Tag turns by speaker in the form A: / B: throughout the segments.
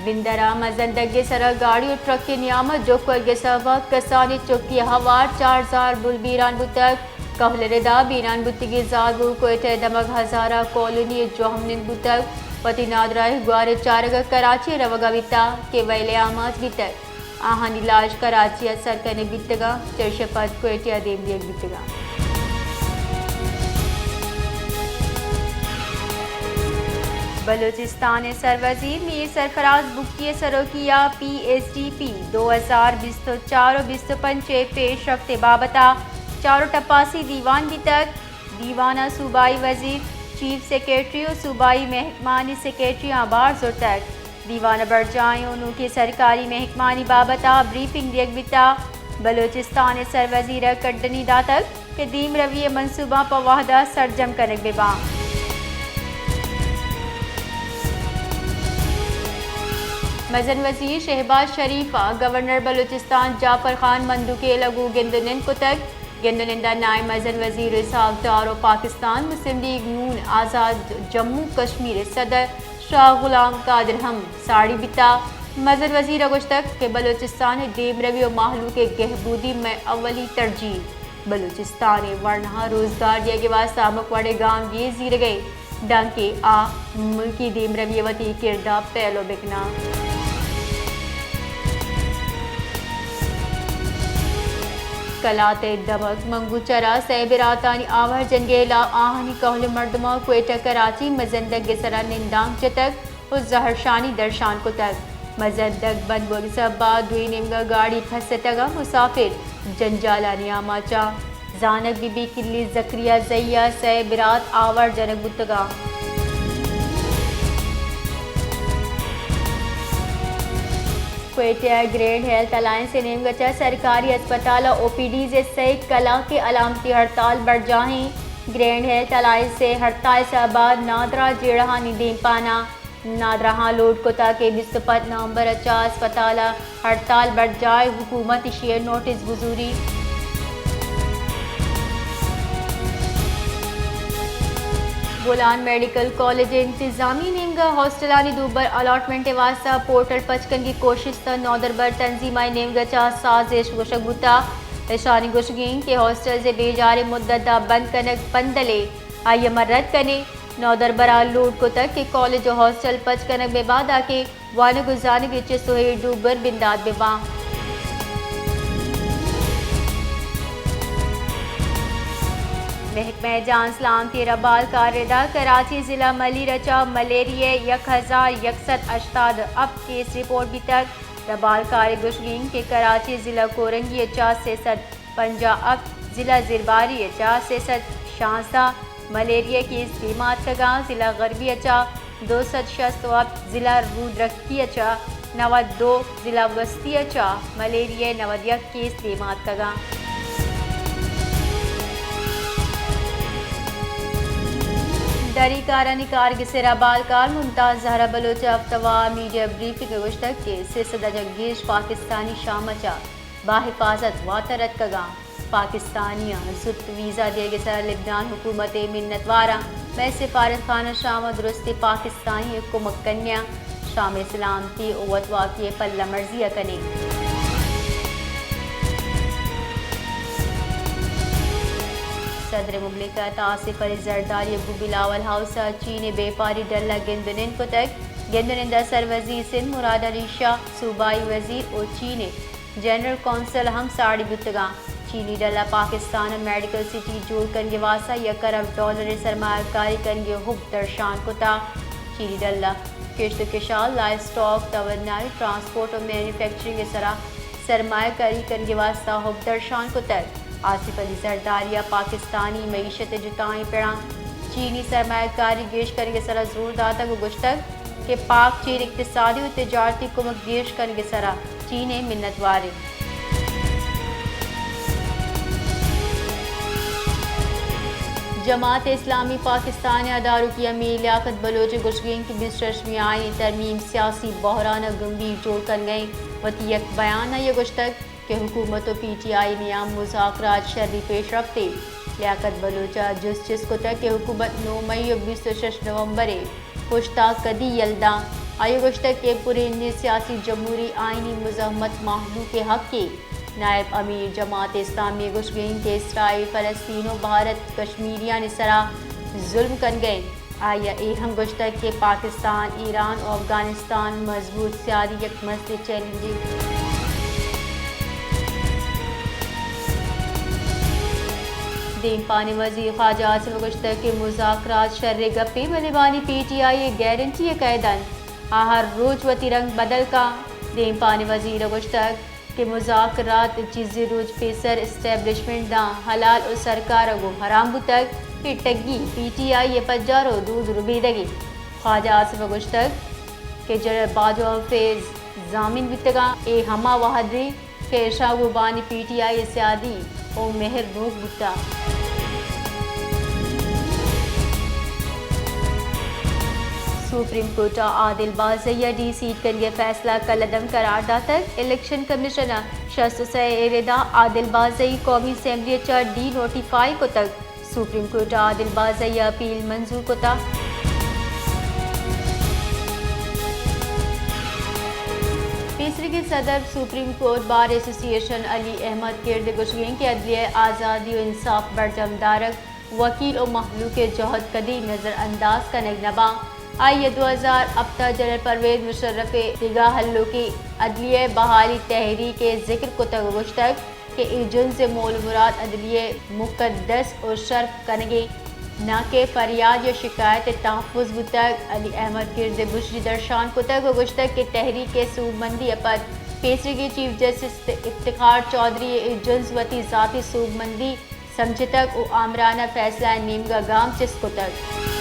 A: وندرا مزندگی سرا گاڑی و ٹرک کی نیامت جو کرگے سوا کسانی چکی ہوار 4000 بل بیران بتک کہل ردا بیران بتگی زادگو کوئٹہ دمگ ہزارہ کالونی جو ہمنن بتک پتی نادرائے گوارے چارگا کراچی روگا بیتا کے ویلے آماز بیتک آہان علاج کراچی اثر کرنے بیتگا چرشپت کوئٹہ دیم دیگ بیتگا بلوچستان سروزیر میر سرفراز بکی سروکیہ پی ایس ڈی پی 2024 و 25 پیش رفتے بابتا 488 دیوان بھی تک دیوانہ صوبائی وزیر چیف سیکریٹری و صوبائی محکمانی سیکریٹری آبار زور تک دیوانہ بڑھ جائیں انہوں کی سرکاری محکمانی بابتا بریفنگ دیگ بیتا بلوچستان سروزیر کڈنی دا تک کہ دیم رویہ منصوبہ پا وحدہ سرجم کنک بے مزن وزیر شہباز شریفہ گورنر بلوچستان جعفر خان مندو کے لگو گندنن کو تک گندنندہ نائب مزن وزیر ساختار و پاکستان مسلم لیگ نون آزاد جموں کشمیر صدر شاہ غلام قادر ہم ساڑی بتا مزن وزیر اگوش تک کہ بلوچستان دیم روی و محلو کے گہبودی میں اولی ترجیح بلوچستان ورنہ روزگار دیا کے واسطہ مکوڑے گام یہ زیر گئے ڈانکے آ ملکی دیم روی وطی کردہ پہلو بکنا کلاتے دمک منگو چرا سیبراتانی آور جنگیلا آہنی کہل مردمہ کوئٹہ کراچی مزندگ گسرا نندانگ چتک و زہرشانی درشان کو تک مزندگ بند بولی سبا دوئی نمگا گاڑی پھسٹگا مسافر جنجالا نیاما چا زانک بی بی کلی زکریہ زیہ سیبرات آور جنک بتگا کوئٹہ گرینڈ ہیلتھ الائنس نیم گچا سرکاری اسپتال او پی ڈیز سے کلا کے علامتی ہڑتال بڑھ جاہیں گرینڈ ہیلتھ الائنس سے ہڑتال سے بعد نادرہ جیڑہانی دیم پانا نادرہ لوڈ کو تاکہ 25 نومبر اچھا اسپتال ہڑتال بڑھ جائے حکومت شیئر نوٹس گزوری بولان میڈیکل کالج انتظامی نیمگا ہاسٹلانی دوبر الاٹمنٹ واسطہ پورٹل پچکن کی کوشش تا نودربر تنظیمائی نیمگا چاہ سازش گوشک بوتا اشانی گوشگین کے ہاسٹل سے بیجار مدت دا بند کنک پندلے آئیے مرد کنے نودربرا لوڈ کو تک کہ کالج و ہاسٹل پچکنک بے بعد آکے وانو گزانے گچے سوہیر دوبر بنداد بے بان محکمہ جان سلامتی ربال کارردہ کراچی ضلع ملی رچا ملیریا 1168 اب کیس رپورٹ بھی تک ربال کار گشگین کے کراچی ضلع کورنگی 450 اب ضلع زرباری 416 ملیریا کیس دیمات کگاں ضلع غربی 260 اب ضلع رودرکی 92 ضلع وسطی ملیریا 91 کیس دیمات کگاں دری کارانی کارگسرا بالکار ممتاز زہرا بلوچ افتوا میڈیا بریفنگ گوشتک کے سلسلہ جنگیش پاکستانی شامچا باحفاظت واترت کگاں پاکستانیاں زبط ویزا دے گسرا لبنان حکومت منت وارا میں سفارت خانہ شام درستی پاکستانی کو مکنیا شام سلامتی اوت واقعی پلہ مرضیہ کنے صدر مملکت آصف علی زرداری ابو بلاول ہاؤسا چین بے پاری ڈلہ گندنن کو تک گندنندہ سر وزیر سندھ مراد علی شاہ صوبائی وزیر اور چین جنرل کونسل ہم ساڑی بتگاں چینی ڈلہ پاکستان میڈیکل سٹی جوڑ کرنگے واسا $1 ارب سرمایہ کاری کرنگے حب درشان کو تا چینی ڈلہ کشت کشال لائف سٹاک توانائی ٹرانسپورٹ اور مینوفیکچرنگ سرا سرمایہ کاری کرنگے واسطہ حب درشان کو تک آصف علی زرداریہ پاکستانی معیشت جتائیں پیڑاں چینی سرمایہ کاری گیش کرنگے سرا زور داتا کو گشتک کہ پاک چین اقتصادی و تجارتی کمک گیش کرنگے سرا چین منتوارے جماعت اسلامی پاکستان اداروں کی امیر لیاقت بلوچ گشگین کی 28ویں آئینی ترمیم سیاسی بحران گمبھیر جوڑ کر گئیں وتی یک بیان یہ گشتک کہ حکومت و پی ٹی آئی نیام مذاکرات شرعی پیش رفتے لیاقت بلوچہ جس کو تک کہ حکومت 9 مئی و 26 نومبر پشتا کدی یلدا آئی گشتک کے پورے سیاسی جمہوری آئینی مزاحمت محلو کے حق کے نائب امیر جماعت اسلامی گشگین کے اسرائیل فلسطین و بھارت کشمیریان سرا ظلم کن گئے آیا ہم گشتک کے پاکستان ایران اور افغانستان مضبوط سیادی یک مسئلے چیلنجنگ دین پانے وزیر خارجہ آصف گشتک کے مذاکرات شر گپی ملبانی پی ٹی آئی گارنٹی قیدن ہر روز وتی رنگ بدل کا دین پانے وزیر گشتک کے مذاکرات چیز روز پیسر اسٹیبلشمنٹ دا حلال اور سرکار گو حرام بتک پھر ٹگی پی ٹی آئی پجارو دود ربیدگی خواجہ آصف گشتک کے جنرل باجو فیض ضامن بتگا ہما وحدری خیر شاہ گو بانی پی ٹی آئی سیادی او مہر روک بتا سپریم کورٹ عادل بازیہ ڈی سیٹ کے لیے فیصلہ کل عدم قرار دا تک الیکشن کمیشنر شست سے ردا عادل بازی قومی اسمبلی ڈی نوٹیفائی کو تک سپریم کورٹ عادل بازیہ اپیل منظور کو تا تیسری کے صدر سپریم کورٹ بار ایسوسی ایشن علی احمد گرد گشگین کے عدلیہ آزادی و انصاف برجم دارک وکیل و مخلوق کے جوہد کدی نظر انداز کا نگنبا آئیے 2000 اب تک جنرل پرویز مشرف دیگا حلوں کی عدلیہ بحالی تحریک کے ذکر کو تک کہ ایجن سے مول مراد عدلیہ مقدس اور شرف کنگے نہ کہ فریاد یا شکایت تحفظ بتک علی احمد گرد بشری درشان کو تک گشتک کے تحریک کے صوب مندی پر پیسری کے چیف جسٹس افتخار چودھری ایجنز وتی ذاتی صوب مندی سمجھ تک او آمرانہ فیصلہ نیمگا گام چس کو تک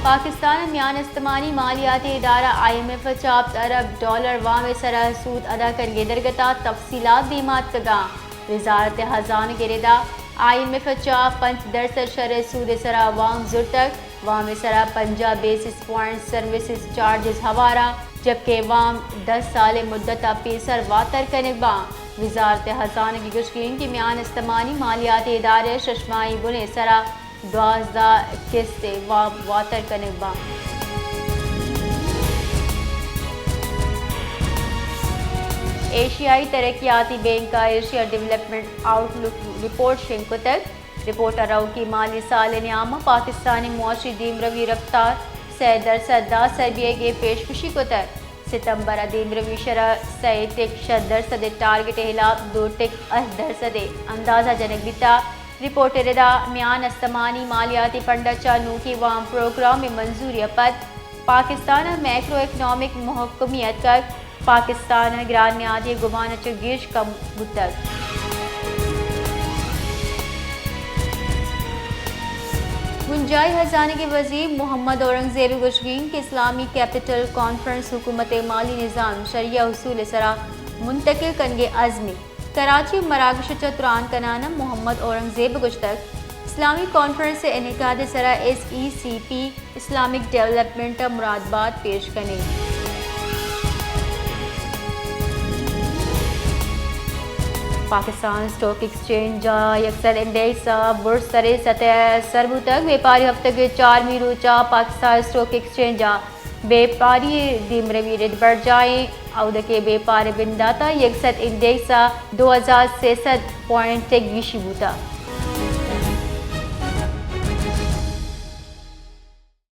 A: پاکستان میان استعمالی مالیاتی ادارہ آئی ایم ایف چاپ ارب ڈالر وام سرح سود ادا کر درگتا تفصیلات دیمات کگا وزارت خزانہ کے ردا آئی ایم ایف چاپ 5% شرح سود سرح وام زر تک وام سرح 50 basis point services charges Huwara جبکہ وام 10 سال مدت پیسر واتر کنگبا وزارت خزانہ کی گشگین کی میان استعمالی مالیاتی ادارے ششمائی بنے سرح 12 قسط واتر کنگبا ایشیائی ترقیاتی بینک کا ایشیا ڈیولپمنٹ آؤٹ لک رپورٹ شنک تک رپورٹ اراؤ کی مالی سال نعامہ پاکستانی معاشی دیم روی رفتار 100% سربیہ کے پیشکشی کو تک ستمبر دیم روی شرح 100% ٹارگٹ خلاف 2% اندازہ جنک بیتا رپورٹ ردا میان استعمانی مالیاتی فنڈا چانو کی وام پروگرام میں منظوری پد پاکستان میکرو اکنامک محکمیت کر پاکستان گران نیادی گمان چگیش کم بتک گنجائی خزانہ کے وزیر محمد اورنگزیب گشگین کے اسلامی کیپٹل کانفرنس حکومت مالی نظام شریعہ حصول سرا منتقل کنگے عزمی کراچی مراکش چتران کنانا محمد اورنگزیب گشتک اسلامی کانفرنس سے انعقاد سرا SECP اسلامک ڈیولپمنٹ مرادبات پیش کرنے پاکستان اسٹاک ایکسچینج یکسر انڈیکس برس سرے سطح سربو تک بیپاری ہفتہ کے 4 روچہ پاکستان اسٹاک ایکسچینج بیپاری دیم روی رد بڑھ جائیں عہدہ کے بیپار بنداتا یکسر انڈیکس 2063 پوائنٹ تک گیشی بوتا